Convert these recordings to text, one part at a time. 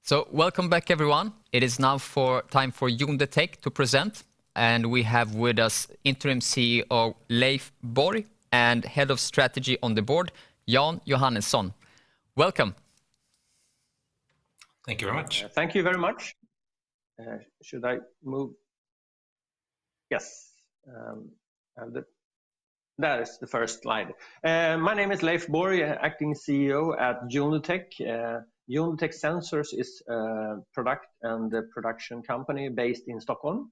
So welcome back, everyone. It is now time for JonDeTech to present, and we have with us interim CEO Leif Borg and head of strategy on the board, Jan Johanneson. Welcome. Thank you very much. Thank you very much. Should I move? Yes. That is the first slide. My name is Leif Borg, acting CEO at JonDeTech. JonDeTech Sensors is a product and a production company based in Stockholm.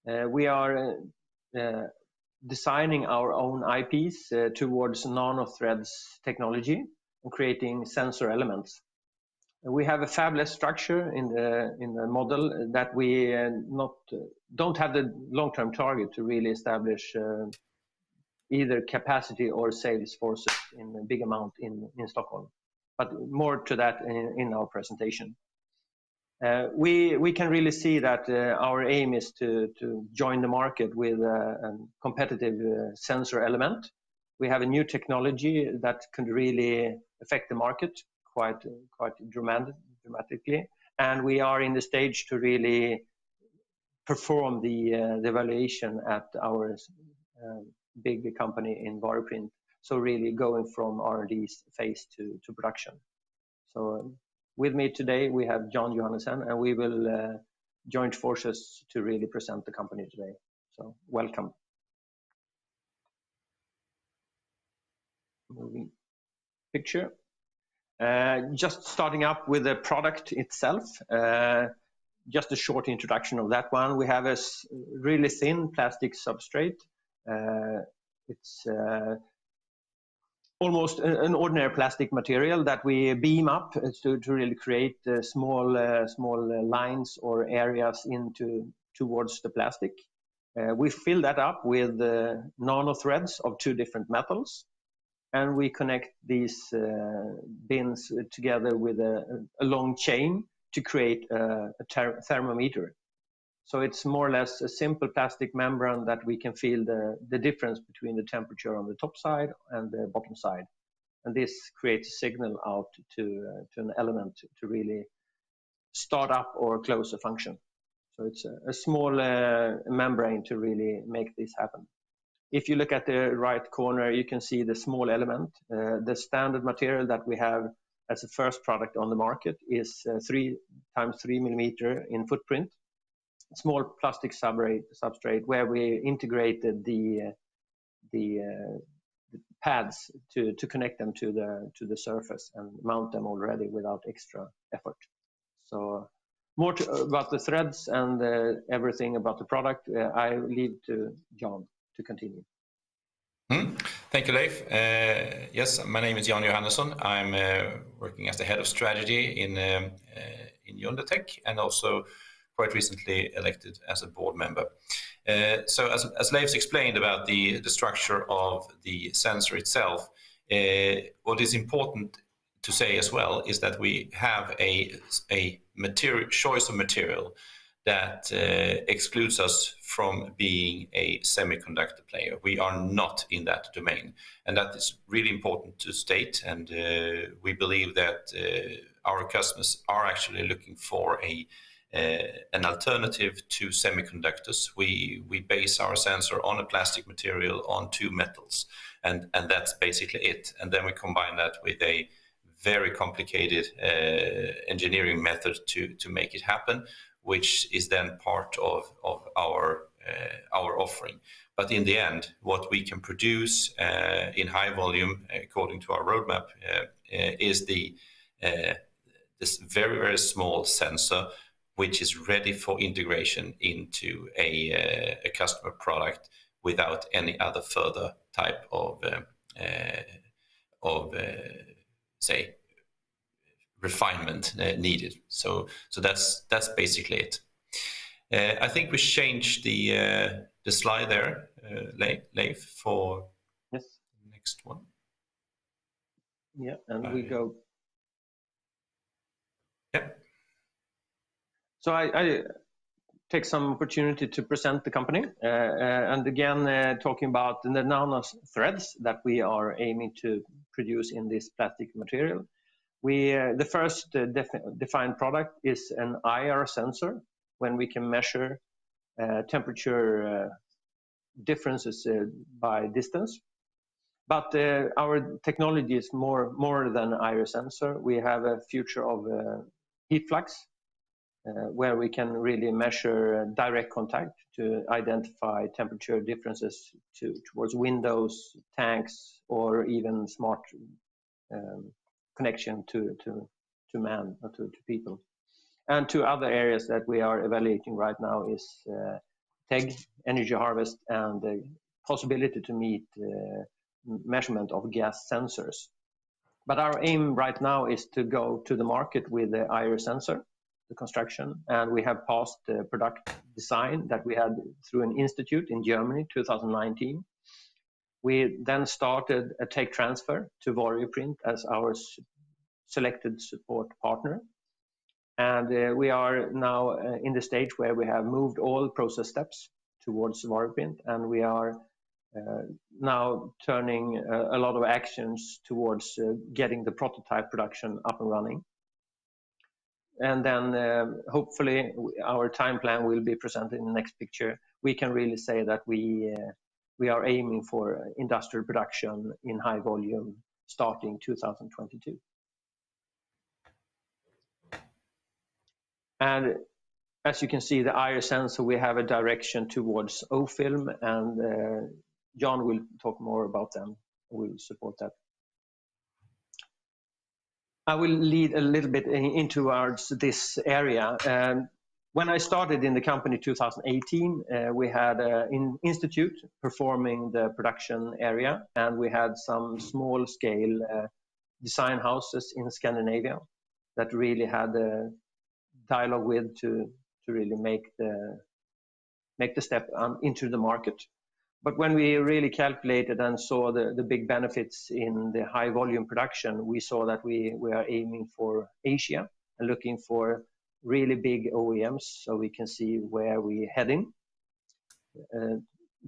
We are designing our own IPs towards nanothreads technology and creating sensor elements. We have a fabless structure in the model that we don't have the long-term target to really establish either capacity or sales forces in a big amount in Stockholm. But more to that in our presentation. We can really see that our aim is to join the market with a competitive sensor element. We have a new technology that can really affect the market quite dramatically, and we are in the stage to really perform the evaluation at our big company in Vator. So really going from R&D phase to production. So with me today we have Jan Johanneson, and we will join forces to really present the company today. So welcome. Moving picture. Just starting up with the product itself. Just a short introduction of that one. We have a really thin plastic substrate. It's almost an ordinary plastic material that we beam up to really create small lines or areas towards the plastic. We fill that up with nanothreads of two different metals, and we connect these bins together with a long chain to create a thermometer. So it's more or less a simple plastic membrane that we can feel the difference between the temperature on the top side and the bottom side. And this creates a signal out to an element to really start up or close a function. So it's a small membrane to really make this happen. If you look at the right corner, you can see the small element. The standard material that we have as a first product on the market is 3 x 3 mm in footprint. Small plastic substrate where we integrated the pads to connect them to the surface and mount them already without extra effort. So more about the threads and everything about the product, I leave to Jan to continue. Thank you, Leif. Yes, my name is Jan Johanneson. I'm working as the head of strategy in JonDeTech, and also quite recently elected as a board member. So as Leif's explained about the structure of the sensor itself, what is important to say as well is that we have a choice of material that excludes us from being a semiconductor player. We are not in that domain, and that is really important to state. And we believe that our customers are actually looking for an alternative to semiconductors. We base our sensor on a plastic material on two metals, and that's basically it. And then we combine that with a very complicated engineering method to make it happen, which is then part of our offering. But in the end, what we can produce in high volume, according to our roadmap, is this very, very small sensor, which is ready for integration into a customer product without any other further type of say refinement needed. So that's basically it. I think we changed the slide there, Leif, for yes. The next one. Yeah, and we go. Yeah. So I take some opportunity to present the company, and again talking about the nanothreads that we are aiming to produce in this plastic material. The first defined product is an IR sensor, when we can measure temperature differences by distance. But our technology is more than IR sensor. We have a future of heat flux, where we can really measure direct contact to identify temperature differences towards windows, tanks, or even smart connection to man or to people. And two other areas that we are evaluating right now is TEG, energy harvest, and the possibility to meet measurement of gas sensors. But our aim right now is to go to the market with the IR sensor, the construction, and we have passed the product design that we had through an institute in Germany, 2019. We then started a tech transfer to Vator as our selected support partner. And we are now in the stage where we have moved all process steps towards Vator, and we are now turning a lot of actions towards getting the prototype production up and running. And then hopefully our time plan will be presented in the next picture. We can really say that we are aiming for industrial production in high volume starting 2022. And as you can see, the IR sensor, we have a direction towards O-film, and Jan will talk more about them. We'll support that. I will lead a little bit into this area. When I started in the company 2018, we had an institute performing the production area, and we had some small scale design houses in Scandinavia that really had a dialogue with to really make the step into the market. But when we really calculated and saw the big benefits in the high volume production, we saw that we are aiming for Asia and looking for really big OEMs, so we can see where we're heading.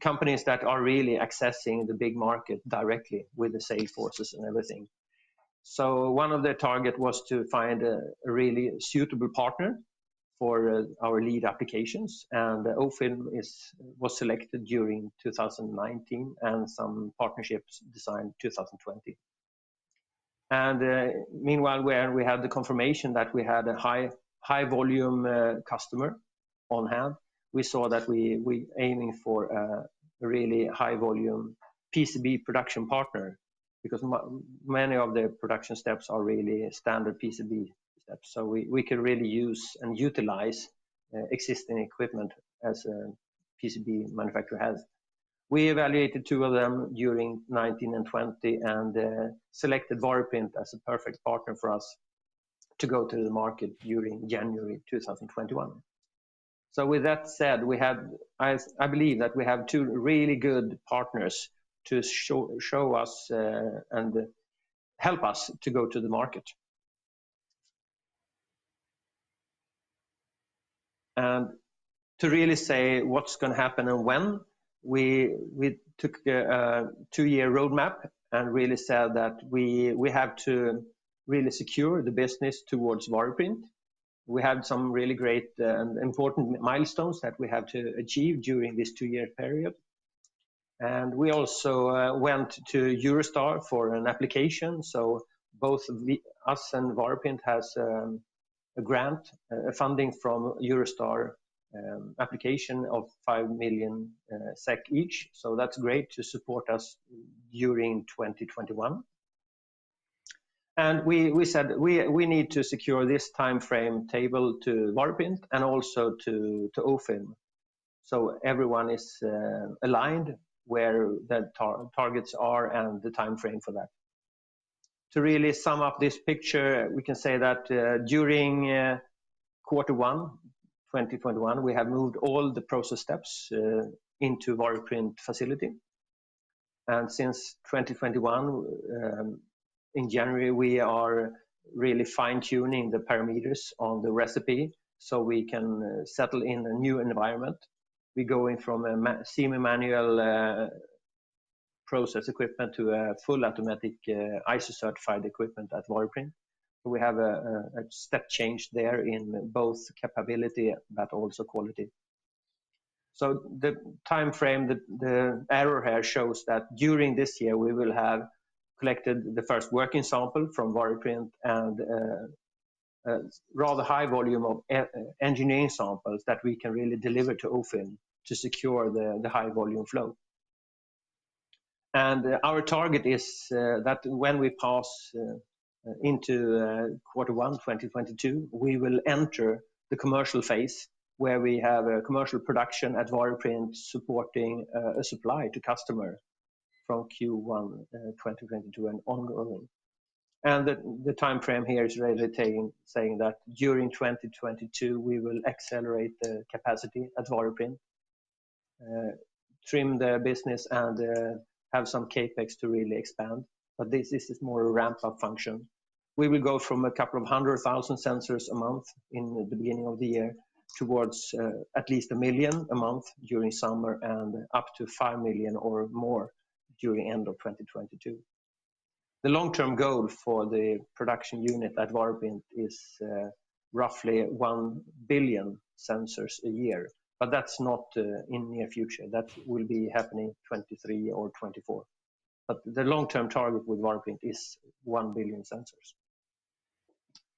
Companies that are really accessing the big market directly with the sales forces and everything. So one of the target was to find a really suitable partner for our lead applications, and O-film was selected during 2019, and some partnerships designed 2020. And meanwhile, where we had the confirmation that we had a high volume customer on hand, we saw that we aiming for a really high volume PCB production partner, because many of the production steps are really standard PCB steps. So we can really use and utilize existing equipment as a PCB manufacturer has. We evaluated two of them during 19 and 20 and selected Vator as a perfect partner for us to go to the market during January 2021. So with that said, I believe that we have two really good partners to show us and help us to go to the market. And to really say what's going to happen and when, we took a 2-year roadmap and really said that we have to really secure the business towards Vator. We had some really great and important milestones that we have to achieve during this 2-year period. And we also went to Eurostar for an application. So both us and Vator has a grant, funding from Eurostar application of 5 million SEK each. So that's great to support us during 2021. And we said we need to secure this time frame table to Vator and also to O-film. So everyone is aligned where the targets are and the time frame for that. To really sum up this picture, we can say that during Q1 2021, we have moved all the process steps into Vator facility. And since 2021, in January, we are really fine-tuning the parameters on the recipe so we can settle in a new environment. We're going from a semi-manual process equipment to a full automatic ISO certified equipment at Vator. We have a step change there in both capability but also quality. So the time frame, the arrow here shows that during this year we will have collected the first working sample from Variprint and a rather high volume of engineering samples that we can really deliver to OFILM to secure the high volume flow. And our target is that when we pass into Q1 2022, we will enter the commercial phase where we have a commercial production at Variprint supporting a supply to customer from Q1 2022 and ongoing. And the time frame here is really saying that during 2022 we will accelerate the capacity at Variprint, trim the business and have some capex to really expand. But this is more a ramp-up function. We will go from a couple of 100,000 sensors a month in the beginning of the year towards at least 1 million a month during summer and up to 5 million or more during end of 2022. The long-term goal for the production unit at Variprint is roughly 1 billion sensors a year, but that's not in near future. That will be happening 23 or 24. But the long-term target with Variprint is 1 billion sensors.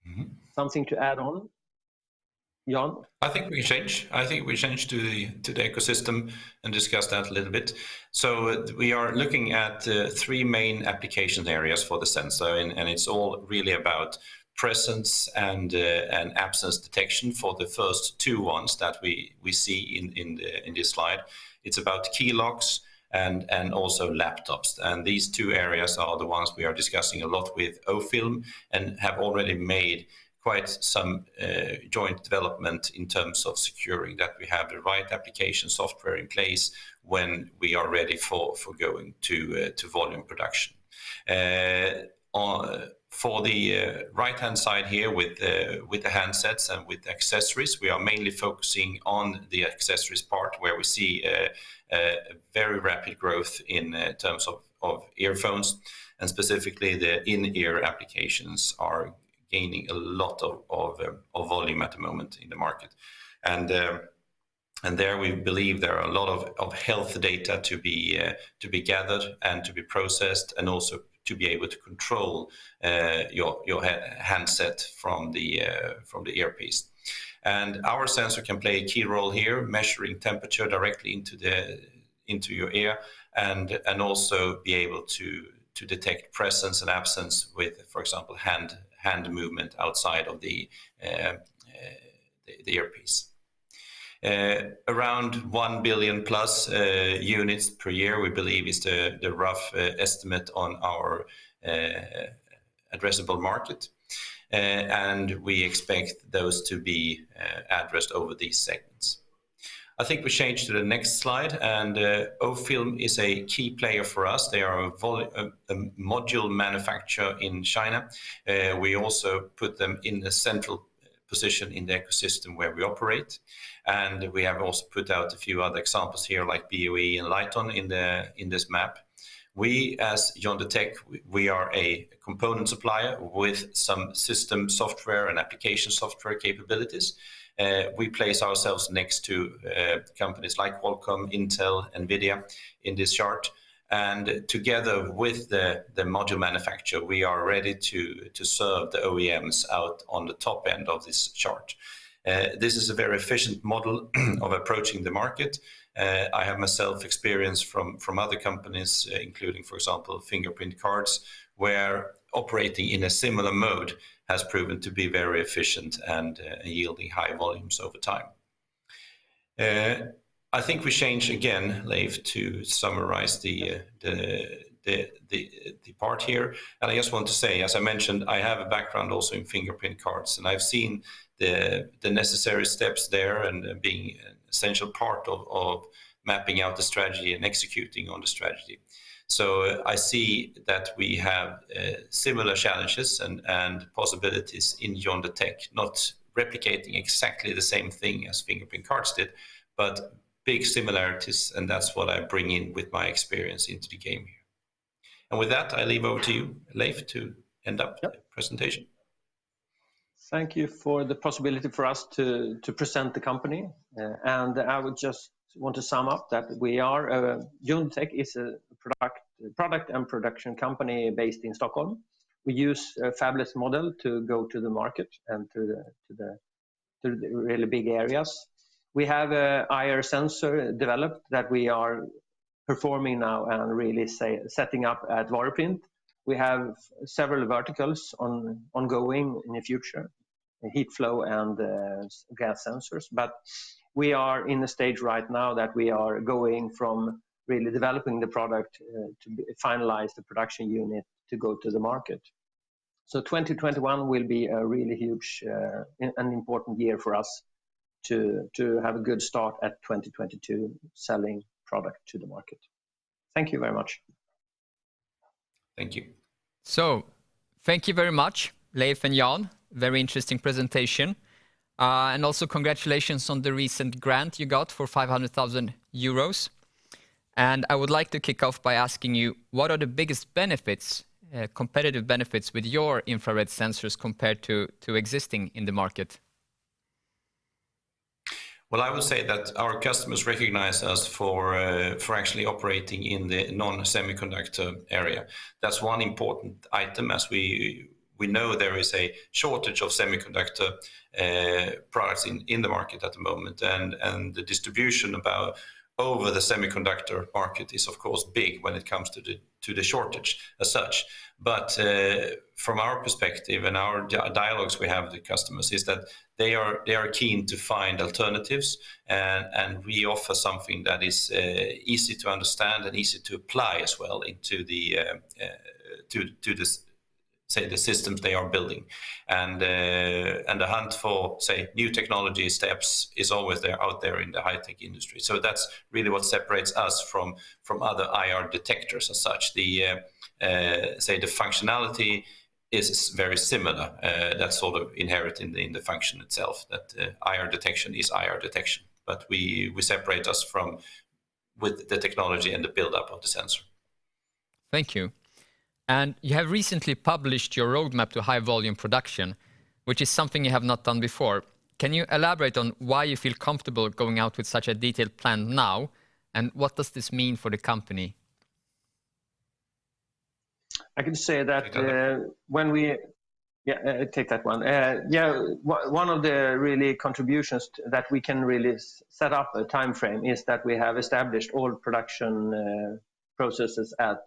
Mm-hmm. Something to add on, Jan? I think we change to the ecosystem and discuss that a little bit. So we are looking at 3 main application areas for the sensor, and it's all really about presence and absence detection for the first 2 ones that we see in this slide. It's about key locks and also laptops, and these 2 areas are the ones we are discussing a lot with OFILM and have already made quite some joint development in terms of securing that we have the right application software in place when we are ready for going to volume production. For the right-hand side here with the handsets and with the accessories, we are mainly focusing on the accessories part where we see a very rapid growth in terms of earphones, and specifically the in-ear applications are gaining a lot of volume at the moment in the market. And there we believe there are a lot of health data to be gathered and to be processed, and also to be able to control your handset from the earpiece. And our sensor can play a key role here, measuring temperature directly into your ear, and also be able to detect presence and absence with, for example, hand movement outside of the earpiece. Around 1 billion plus units per year, we believe, is the rough estimate on our addressable market, and we expect those to be addressed over these segments. I think we change to the next slide, and OFILM is a key player for us. They are a module manufacturer in China. We also put them in the central position in the ecosystem where we operate, and we have also put out a few other examples here like BOE and Lighton in this map. We, as JonDeTech, we are a component supplier with some system software and application software capabilities. We place ourselves next to companies like Qualcomm, Intel, NVIDIA in this chart. And together with the module manufacturer, we are ready to serve the OEMs out on the top end of this chart. This is a very efficient model of approaching the market. I have myself experience from other companies, including, for example, fingerprint cards, where operating in a similar mode has proven to be very efficient and yielding high volumes over time. I think we change again, Leif, to summarize the part here. And I just want to say, as I mentioned, I have a background also in fingerprint cards, and I've seen the necessary steps there and being an essential part of mapping out the strategy and executing on the strategy. So I see that we have similar challenges and possibilities in JonDeTech, not replicating exactly the same thing as fingerprint cards did, but big similarities, and that's what I bring in with my experience into the game here. And with that, I leave over to you, Leif, to end up the presentation. Thank you for the possibility for us to present the company. And I would just want to sum up that JonDeTech is a product and production company based in Stockholm. We use a fabless model to go to the market and to the really big areas. We have a IR sensor developed that we are performing now and really setting up at Vator. We have several verticals ongoing in the future, heat flow and gas sensors. But we are in a stage right now that we are going from really developing the product to finalize the production unit to go to the market. So 2021 will be a really huge and important year for us to have a good start at 2022 selling product to the market. Thank you very much. Thank you. So, thank you very much, Leif and Jan. Very interesting presentation. And also congratulations on the recent grant you got for 500,000 euros. And I would like to kick off by asking you, what are the biggest benefits, competitive benefits with your infrared sensors compared to existing in the market? Well, I would say that our customers recognize us for actually operating in the non-semiconductor area. That's one important item, as we know there is a shortage of semiconductor products in the market at the moment, and the distribution over the semiconductor market is of course big when it comes to the shortage as such. But from our perspective and our dialogues we have with the customers is that they are keen to find alternatives, and we offer something that is easy to understand and easy to apply as well into the the systems they are building, and the hunt for new technology steps is always out there in the high-tech industry. So that's really what separates us from other IR detectors as such. The functionality is very similar. That's sort of inherent in the function itself. That IR detection is IR detection, but we separate us with the technology and the build-up of the sensor. Thank you. And you have recently published your roadmap to high volume production, which is something you have not done before. Can you elaborate on why you feel comfortable going out with such a detailed plan now, and what does this mean for the company? I can say that when we take that one. One of the really contributions that we can really set up a time frame is that we have established all production processes at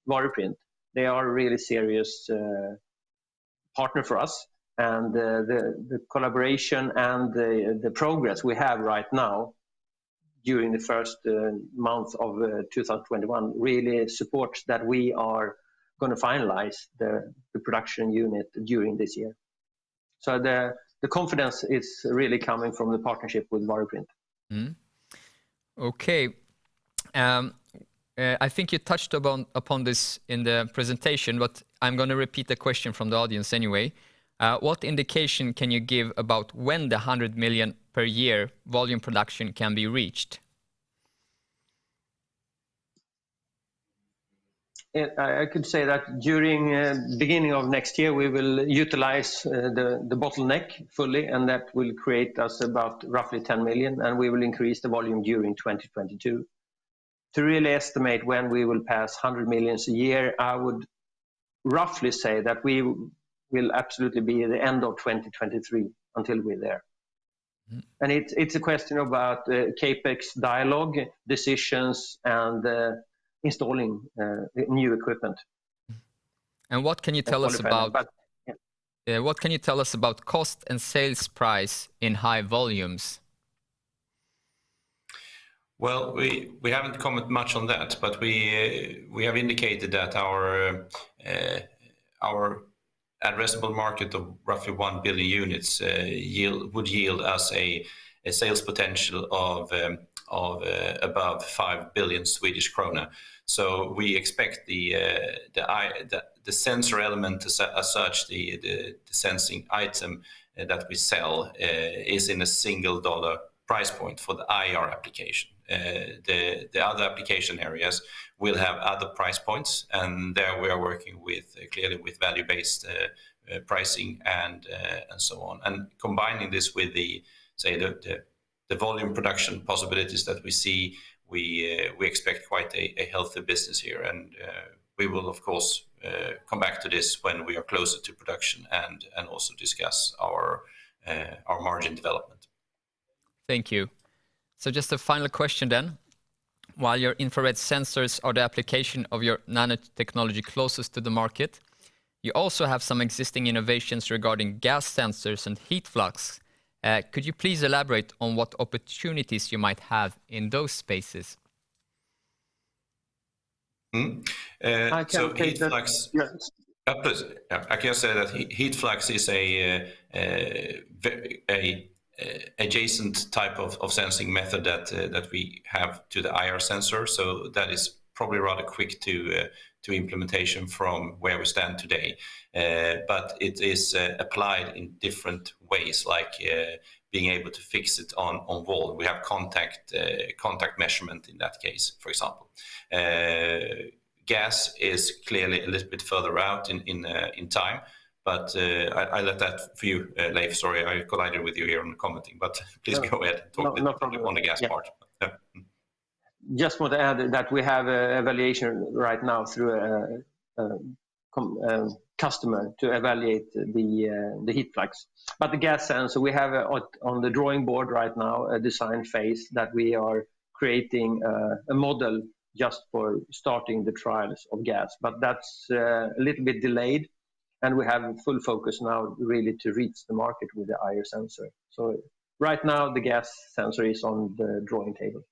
Vator. They are a really serious partner for us, and the collaboration and the progress we have right now during the first month of 2021 really supports that we are going to finalize the production unit during this year. So the confidence is really coming from the partnership with Vator. Okay. I think you touched upon this in the presentation, but I'm going to repeat the question from the audience anyway. What indication can you give about when the 100 million per year volume production can be reached? I could say that during beginning of next year, we will utilize the bottleneck fully, and that will create us about roughly 10 million, and we will increase the volume during 2022. To really estimate when we will pass 100 millions a year, I would roughly say that we will absolutely be at the end of 2023 until we're there. And it's a question about capex dialogue, decisions, and installing new equipment. And what can you tell us about what can you tell us about cost and sales price in high volumes? Well, we haven't commented much on that, but we have indicated that our addressable market of roughly 1 billion units would yield us a sales potential of above 5 billion Swedish krona. So we expect the sensor element as such, the sensing item that we sell is in a $1 price point for the IR application. The other application areas will have other price points, and there we are working clearly with value-based pricing and so on. And combining this with the volume production possibilities that we see, we expect quite a healthy business here. And we will, of course, come back to this when we are closer to production and also discuss our margin development. Thank you. So just a final question then. While your infrared sensors are the application of your nanotechnology closest to the market, you also have some existing innovations regarding gas sensors and heat flux. Could you please elaborate on what opportunities you might have in those spaces? I can take that. Flux. Yes. I can say that heat flux is a adjacent type of sensing method that we have to the IR sensor. So that is probably rather quick to implementation from where we stand today. But it is applied in different ways, like being able to fix it on wall. We have contact measurement in that case, for example. Gas is clearly a little bit further out in time, but I let that for you, Leif. Sorry, I collided with you here on commenting, but please go ahead and talk on the gas part. Yeah. Just want to add that we have an evaluation right now through a customer to evaluate the heat flux. But the gas sensor, we have on the drawing board right now a design phase that we are creating a model just for starting the trials of gas. But that's a little bit delayed, and we have full focus now really to reach the market with the IR sensor. So right now the gas sensor is on the drawing table.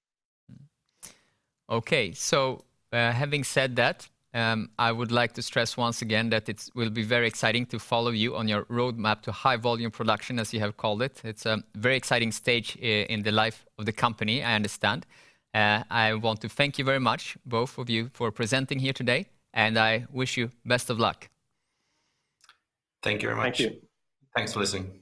Okay, so having said that, I would like to stress once again that it will be very exciting to follow you on your roadmap to high volume production, as you have called it. It's a very exciting stage in the life of the company, I understand. I want to thank you very much, both of you, for presenting here today, and I wish you best of luck. Thank you very much. Thank you. Thanks for listening.